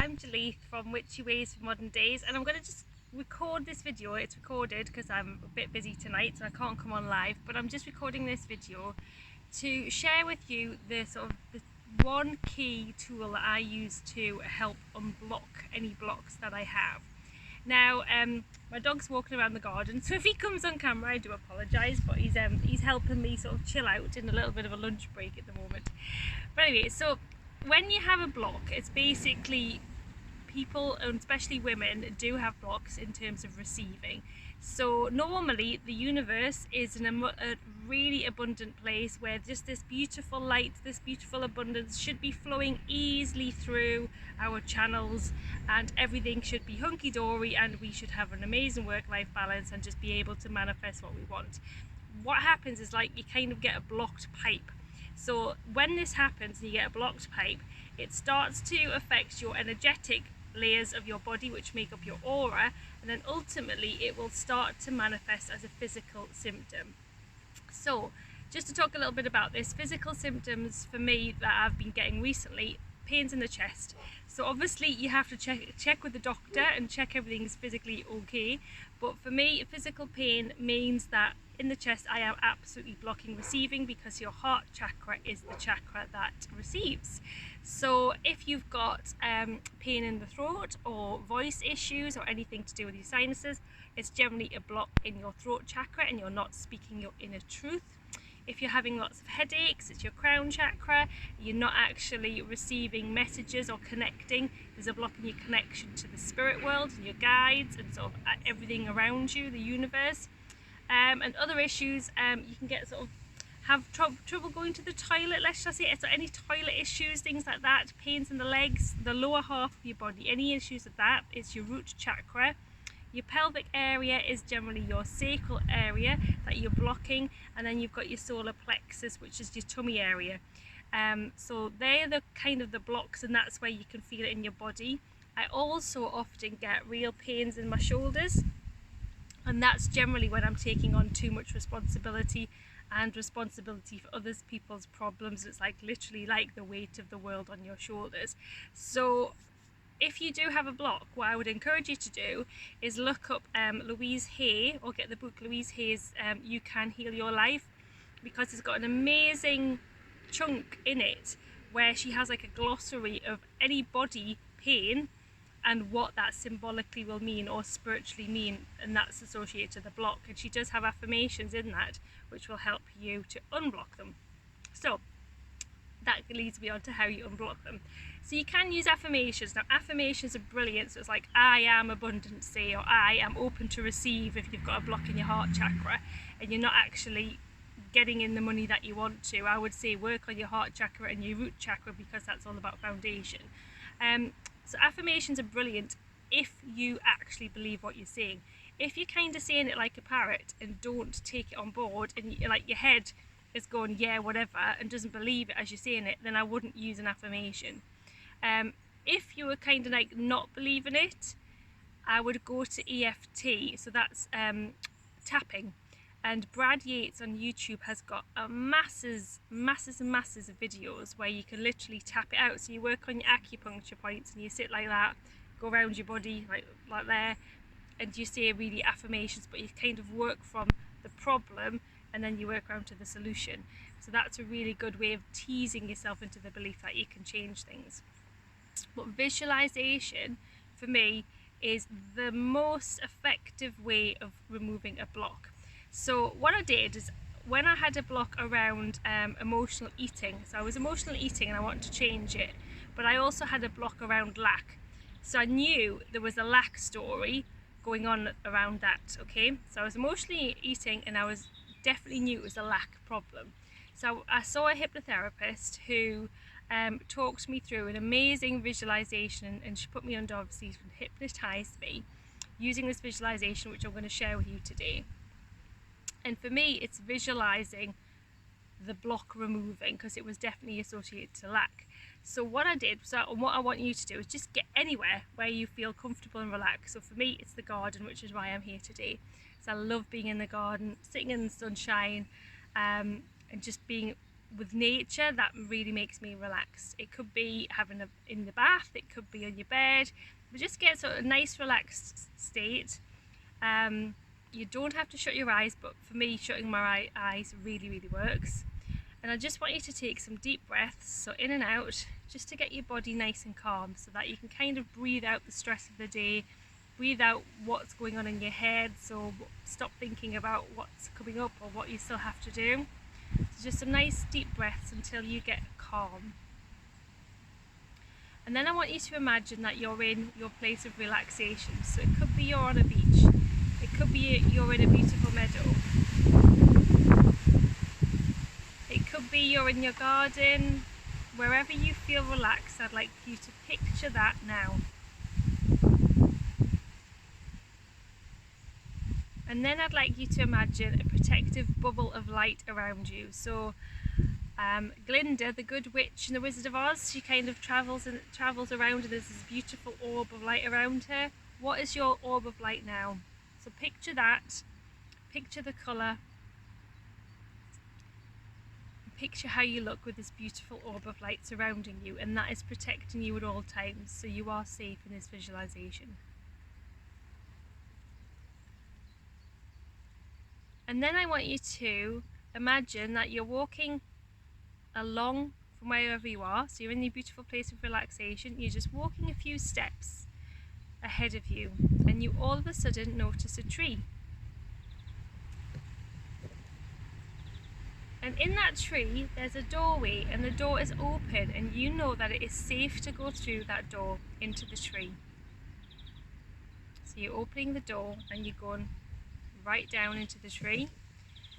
I'm Jalith from Witchy Ways for Modern Days, and I'm going to just record this video. It's recorded because I'm a bit busy tonight so I can't come on live, but I'm just recording this video to share with you the one key tool that I use to help unblock any blocks that I have. Now, my dog's walking around the garden, so if he comes on camera I do apologise, but he's helping me sort of chill out in a little bit of a lunch break at the moment. But anyway, so when you have a block, it's basically people, and especially women, do have blocks in terms of receiving. So normally the universe is a really abundant place where just this beautiful light, this beautiful abundance should be flowing easily through our channels, and everything should be hunky-dory, and we should have an amazing work-life balance and just be able to manifest what we want. What happens is, like, you kind of get a blocked pipe. So when this happens and you get a blocked pipe, it starts to affect your energetic layers of your body, which make up your aura, and then ultimately it will start to manifest as a physical symptom. So just to talk a little bit about this, physical symptoms for me that I've been getting recently: pains in the chest. So obviously you have to check with the doctor and check everything's physically okay, but for me, physical pain means that in the chest I am absolutely blocking receiving, because your heart chakra is the chakra that receives. So if you've got pain in the throat or voice issues or anything to do with your sinuses, it's generally a block in your throat chakra and you're not speaking your inner truth. If you're having lots of headaches, it's your crown chakra, you're not actually receiving messages or connecting. There's a block in your connection to the spirit world and your guides and sort of everything around you, the universe. And other issues, you can get sort of have trouble going to the toilet, let's just say. So any toilet issues, things like that, pains in the legs, the lower half of your body, any issues with that, it's your root chakra. Your pelvic area is generally your sacral area that you're blocking, and then you've got your solar plexus, which is your tummy area. So they're the kind of the blocks, and that's where you can feel it in your body. I also often get real pains in my shoulders, and that's generally when I'm taking on too much responsibility for other people's problems. It's like literally like the weight of the world on your shoulders. So if you do have a block, what I would encourage you to do is look up Louise Hay, or get the book Louise Hay's You Can Heal Your Life, because it's got an amazing chunk in it where she has like a glossary of any body pain and what that symbolically will mean or spiritually mean, and that's associated to the block. And she does have affirmations in that which will help you to unblock them. So that leads me on to how you unblock them. So you can use affirmations. Now, affirmations are brilliant. So it's like, I am abundant, say, or I am open to receive, if you've got a block in your heart chakra and you're not actually getting in the money that you want to. I would say work on your heart chakra and your root chakra, because that's all about foundation. So affirmations are brilliant if you actually believe what you're saying. If you're kind of saying it like a parrot and don't take it on board, and like your head is going, yeah, whatever, and doesn't believe it as you're saying it, then I wouldn't use an affirmation. If you were kind of like not believing it, I would go to EFT. So that's tapping. And Brad Yates on YouTube has got masses of videos where you can literally tap it out. So you work on your acupuncture points and you sit like that, go around your body like there, and you say really affirmations, but you kind of work from the problem and then you work around to the solution. So that's a really good way of teasing yourself into the belief that you can change things. But visualization for me is the most effective way of removing a block. So what I did is, when I had a block around emotional eating, so I was emotional eating and I wanted to change it, but I also had a block around lack. So I knew there was a lack story going on around that, okay? So I was emotionally eating and I definitely knew it was a lack problem. So I saw a hypnotherapist who talked me through an amazing visualization, and she put me under, obviously hypnotized me using this visualization, which I'm going to share with you today. And for me, it's visualizing the block removing, because it was definitely associated to lack. So what I did, and what I want you to do, is just get anywhere where you feel comfortable and relaxed. So for me, it's the garden, which is why I'm here today. So I love being in the garden, sitting in the sunshine, and just being with nature that really makes me relaxed. It could be having in the bath, it could be on your bed, but just get sort of a nice relaxed state. You don't have to shut your eyes, but for me shutting my eyes really works. And I just want you to take some deep breaths, so in and out, just to get your body nice and calm, so that you can kind of breathe out the stress of the day, breathe out what's going on in your head, so stop thinking about what's coming up or what you still have to do. So just some nice deep breaths until you get calm. And then I want you to imagine that you're in your place of relaxation. So it could be you're on a beach, it could be you're in a beautiful meadow, it could be you're in your garden. Wherever you feel relaxed, I'd like you to picture that now. And then I'd like you to imagine a protective bubble of light around you. So Glinda, the good witch in the Wizard of Oz, she kind of travels around, and there's this beautiful orb of light around her. What is your orb of light now? So picture that, picture the colour, picture how you look with this beautiful orb of light surrounding you, and that is protecting you at all times, so you are safe in this visualization. And then I want you to imagine that you're walking along from wherever you are, so you're in the beautiful place of relaxation, you're just walking a few steps ahead of you, and you all of a sudden notice a tree. And in that tree there's a doorway, and the door is open, and you know that it is safe to go through that door into the tree. So you're opening the door and you're going right down into the tree,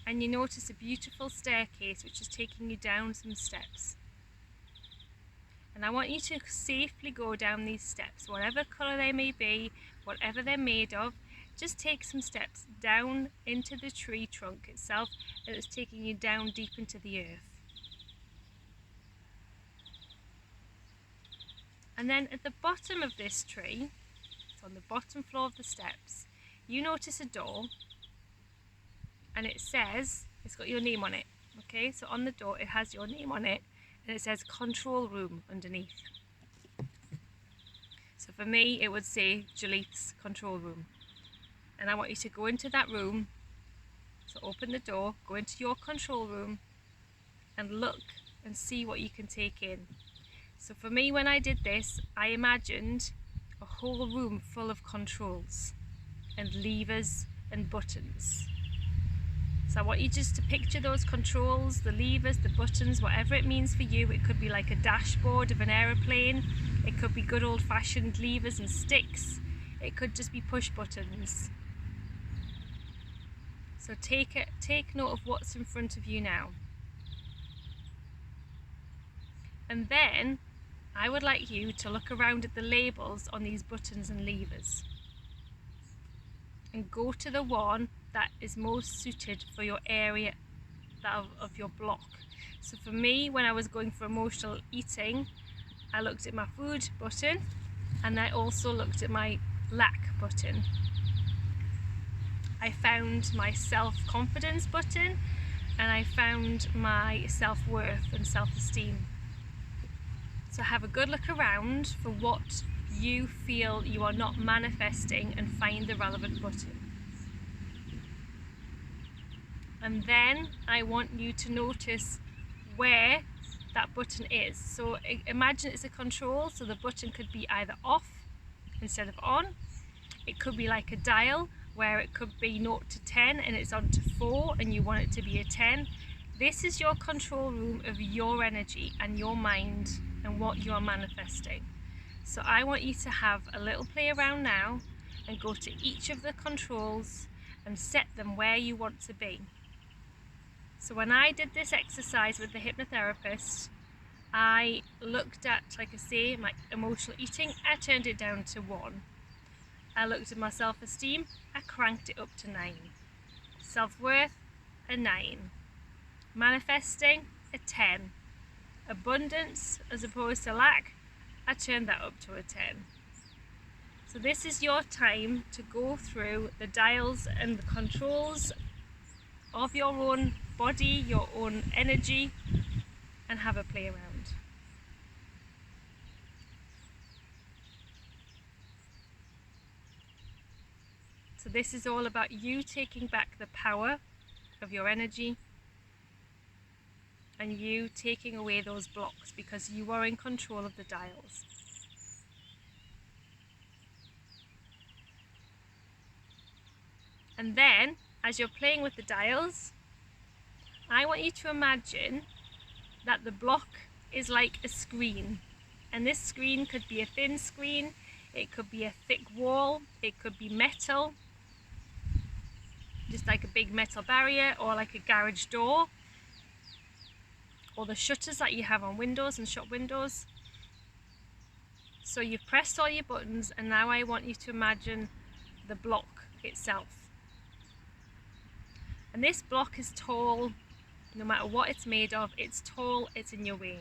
and you notice a beautiful staircase which is taking you down some steps. And I want you to safely go down these steps, whatever colour they may be, whatever they're made of. Just take some steps down into the tree trunk itself, and it's taking you down deep into the earth. And then at the bottom of this tree, so on the bottom floor of the steps, you notice a door, and it says, it's got your name on it. Okay, so on the door it has your name on it, and it says control room underneath. So for me it would say Jaleeth's control room. And I want you to go into that room, so open the door, go into your control room and look and see what you can take in. So for me, when I did this, I imagined a whole room full of controls and levers and buttons. So I want you just to picture those controls, the levers, the buttons, whatever it means for you. It could be like a dashboard of an aeroplane, it could be good old-fashioned levers and sticks, it could just be push buttons. So take note of what's in front of you now. And then I would like you to look around at the labels on these buttons and levers, and go to the one that is most suited for your area of your block. So for me, when I was going for emotional eating, I looked at my food button, and I also looked at my lack button. I found my self-confidence button, and I found my self-worth and self-esteem. So have a good look around for what you feel you are not manifesting, and find the relevant button. And then I want you to notice where that button is. So imagine it's a control, so the button could be either off instead of on. It could be like a dial, where it could be 0 to 10 and it's on to 4 and you want it to be a 10. This is your control room of your energy and your mind and what you are manifesting. So I want you to have a little play around now and go to each of the controls and set them where you want to be. So when I did this exercise with the hypnotherapist, I looked at, like I say, my emotional eating, I turned it down to 1. I looked at my self-esteem, I cranked it up to 9. Self-worth, a 9. Manifesting, a 10. Abundance, as opposed to lack, I turned that up to a 10. So this is your time to go through the dials and the controls of your own body, your own energy, and have a play around. So this is all about you taking back the power of your energy and you taking away those blocks, because you are in control of the dials. And then, as you're playing with the dials, I want you to imagine that the block is like a screen. And this screen could be a thin screen, it could be a thick wall, it could be metal, just like a big metal barrier, or like a garage door, or the shutters that you have on windows and shop windows. So you've pressed all your buttons, and now I want you to imagine the block itself. And this block is tall, no matter what it's made of, it's tall, it's in your way.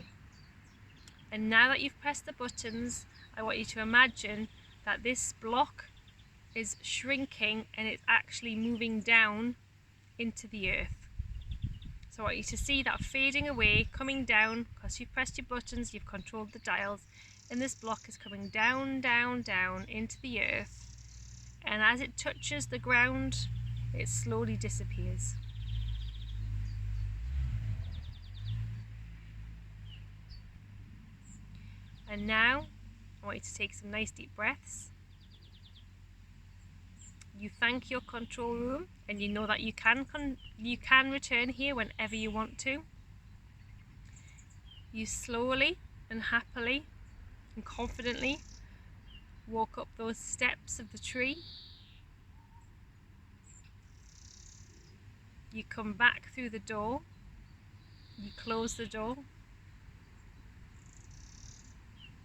And now that you've pressed the buttons, I want you to imagine that this block is shrinking and it's actually moving down into the earth. So I want you to see that fading away, coming down, because you've pressed your buttons, you've controlled the dials, and this block is coming down, down, down into the earth. And as it touches the ground, it slowly disappears. And now I want you to take some nice deep breaths. You thank your control room, and you know that you can return here whenever you want to. You slowly and happily and confidently walk up those steps of the tree. You come back through the door. You close the door.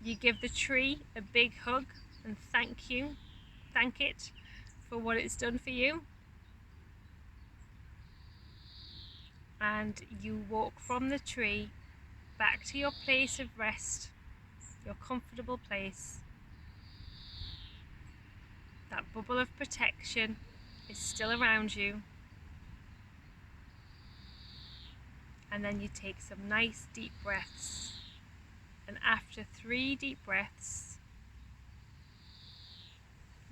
You give the tree a big hug and thank it for what it's done for you. And you walk from the tree back to your place of rest, your comfortable place. That bubble of protection is still around you. And then you take some nice deep breaths. And after 3 deep breaths,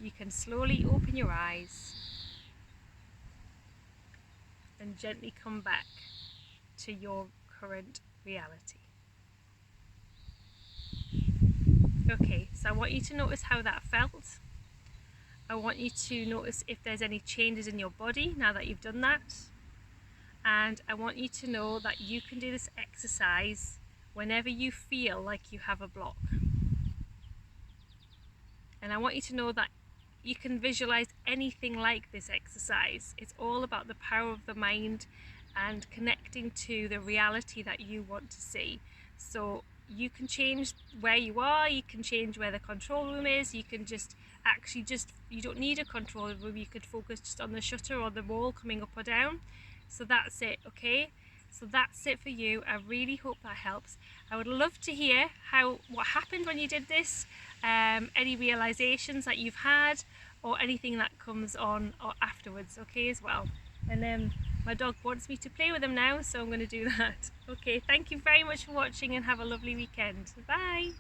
you can slowly open your eyes and gently come back to your current reality. Okay, so I want you to notice how that felt. I want you to notice if there's any changes in your body now that you've done that. And I want you to know that you can do this exercise whenever you feel like you have a block. And I want you to know that you can visualize anything like this exercise. It's all about the power of the mind and connecting to the reality that you want to see. So you can change where you are, you can change where the control room is, you can you don't need a control room, you could focus just on the shutter or the wall coming up or down. So that's it, okay? So that's it for you. I really hope that helps. I would love to hear what happened when you did this, any realizations that you've had, or anything that comes on or afterwards, okay, as well. And my dog wants me to play with him now, so I'm going to do that. Okay, thank you very much for watching and have a lovely weekend. Bye.